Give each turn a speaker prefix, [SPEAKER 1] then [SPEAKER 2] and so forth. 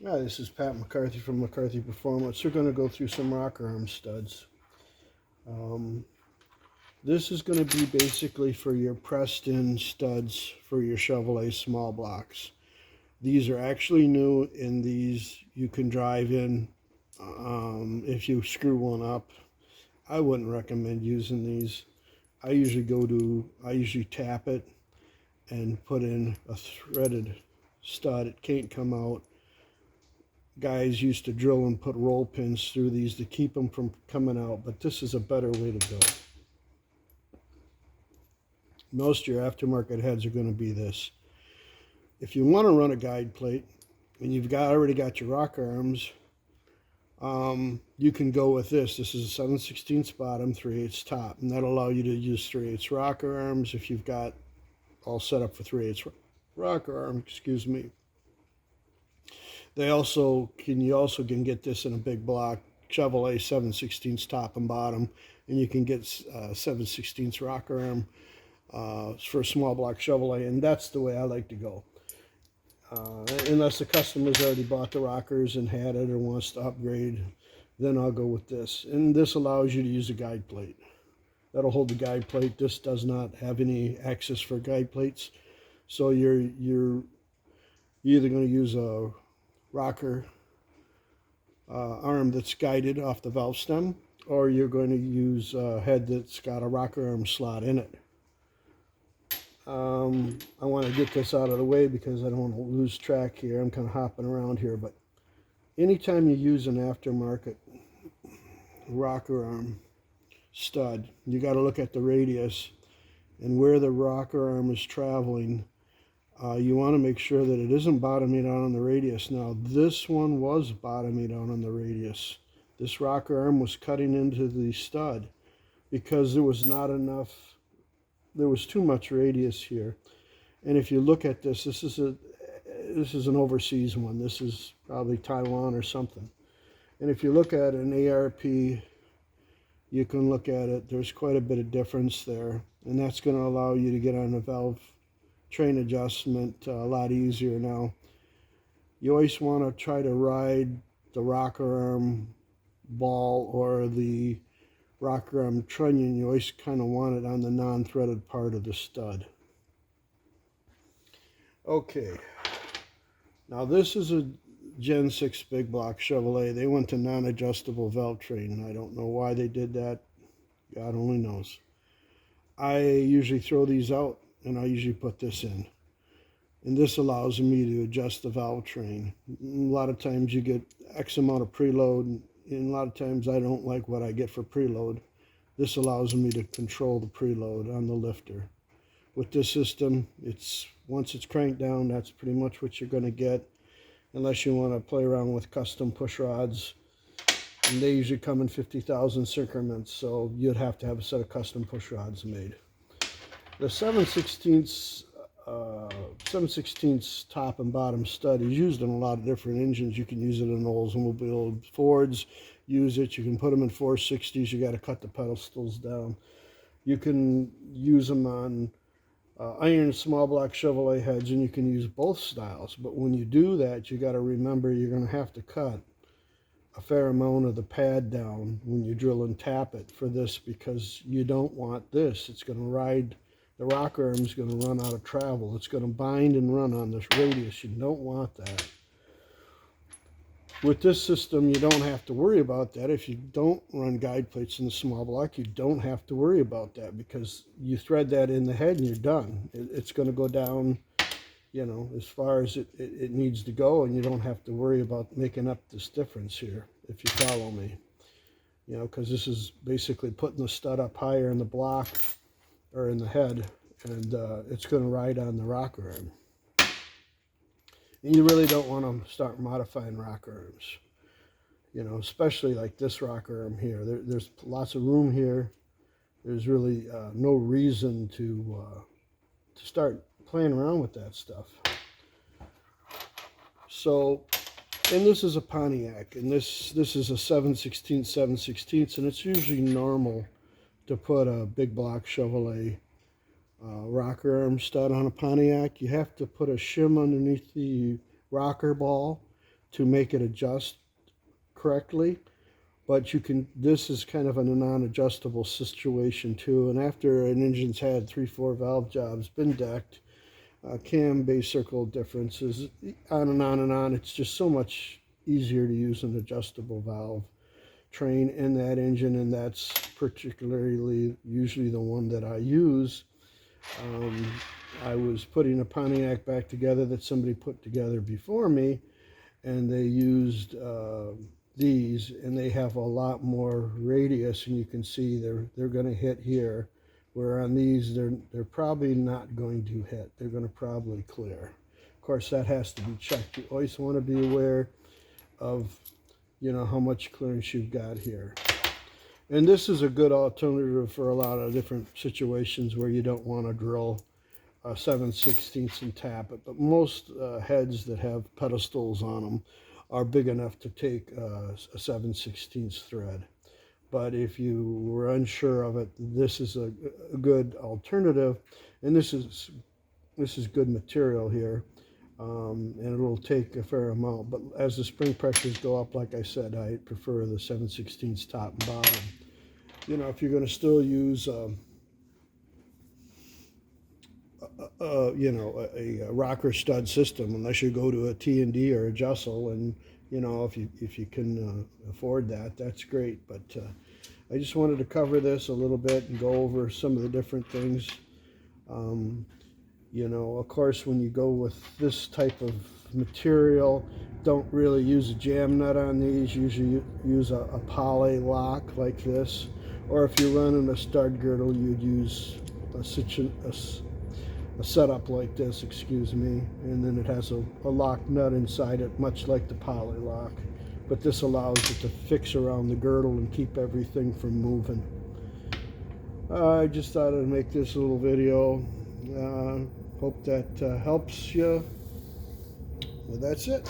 [SPEAKER 1] Hi, this is Pat McCarthy from McCarthy Performance. We're going to go through some rocker arm studs. Um, this is going to be basically for your pressed-in studs for your Chevrolet small blocks. These are actually new, and these you can drive in if you screw one up. I wouldn't recommend using these. I usually tap it and put in a threaded stud. It can't come out. Guys used to drill and put roll pins through these to keep them from coming out, but this is a better way to go. Most of your aftermarket heads are going to be this. If you want to run a guide plate and you've already got your rocker arms, you can go with this. This is a 7/16 bottom, 3/8 top, and that'll allow you to use 3/8 rocker arms if you've got all set up for 3/8 rocker arm. Excuse me. You also can get this in a big block Chevrolet 7/16 top and bottom, and you can get 7/16 rocker arm for a small block Chevrolet, and that's the way I like to go. Unless the customer's already bought the rockers and had it or wants to upgrade, then I'll go with this. And this allows you to use a guide plate. That'll hold the guide plate. This does not have any access for guide plates, so you're either going to use a rocker arm that's guided off the valve stem, or you're going to use a head that's got a rocker arm slot in it. I want to get this out of the way because I don't want to lose track here. I'm kind of hopping around here, but anytime you use an aftermarket rocker arm stud, you got to look at the radius and where the rocker arm is traveling. You want to make sure that it isn't bottoming out on the radius. Now, this one was bottoming out on the radius. This rocker arm was cutting into the stud because there was not enough, there was too much radius here. And if you look at this, this is an overseas one. This is probably Taiwan or something. And if you look at an ARP, you can look at it. There's quite a bit of difference there. And that's going to allow you to get on a valve train adjustment a lot easier. Now, you always want to try to ride the rocker arm ball or the rocker arm trunnion. You always kind of want it on the non-threaded part of the stud. Okay, now this is a Gen 6 big block Chevrolet. They went to non-adjustable valve train. I don't know why they did that. God only knows. I usually throw these out and I usually put this in. And this allows me to adjust the valve train. A lot of times you get X amount of preload, and a lot of times I don't like what I get for preload. This allows me to control the preload on the lifter. With this system, once it's cranked down, that's pretty much what you're going to get, unless you want to play around with custom push rods. And they usually come in 50,000 increments, so you'd have to have a set of custom push rods made. The 7/16 top and bottom stud is used in a lot of different engines. You can use it in Oldsmobile Fords. Use it. You can put them in 460s. You got to cut the pedestals down. You can use them on iron small block Chevrolet heads, and you can use both styles. But when you do that, you got to remember you're going to have to cut a fair amount of the pad down when you drill and tap it for this, because you don't want this. It's going to ride. The rocker arm is going to run out of travel. It's going to bind and run on this radius. You don't want that. With this system, you don't have to worry about that. If you don't run guide plates in the small block, you don't have to worry about that, because you thread that in the head and you're done. It's going to go down, as far as it needs to go, and you don't have to worry about making up this difference here, if you follow me. Because this is basically putting the stud up higher in the block or in the head, and it's going to ride on the rocker arm. And you really don't want to start modifying rocker arms, especially like this rocker arm here. There's lots of room here. There's really no reason to start playing around with that stuff. So, and this is a Pontiac, and this is a 7/16, and it's usually normal to put a big block Chevrolet rocker arm stud on a Pontiac. You have to put a shim underneath the rocker ball to make it adjust correctly. But you can, this is kind of a non-adjustable situation too. And after an engine's had 3-4 valve jobs, been decked, cam base circle differences, on and on and on, it's just so much easier to use an adjustable valve train in that engine, and that's particularly usually the one that I use. I was putting a Pontiac back together that somebody put together before me, and they used these, and they have a lot more radius, and you can see they're going to hit here, where on these they're probably not going to hit. They're going to probably clear. Of course, that has to be checked. You always want to be aware of, you know, how much clearance you've got here. And this is a good alternative for a lot of different situations where you don't want to drill 7/16 and tap it. But most heads that have pedestals on them are big enough to take a 7/16 thread. But if you were unsure of it, this is a good alternative. And this is good material here. And it'll take a fair amount. But as the spring pressures go up, like I said, I prefer the 7/16 top and bottom. You know, if you're going to still use you know, a rocker stud system, unless you go to a T&D or a Jussel, and you know, if you can afford that, that's great. But I just wanted to cover this a little bit and go over some of the different things. You know, of course, when you go with this type of material, don't really use a jam nut on these. Usually use a poly lock like this, or if you're running a stud girdle, you'd use a setup like this, excuse me, and then it has a lock nut inside it, much like the poly lock, but this allows it to fix around the girdle and keep everything from moving. I just thought I'd make this little video. Hope that helps you. Well, that's it.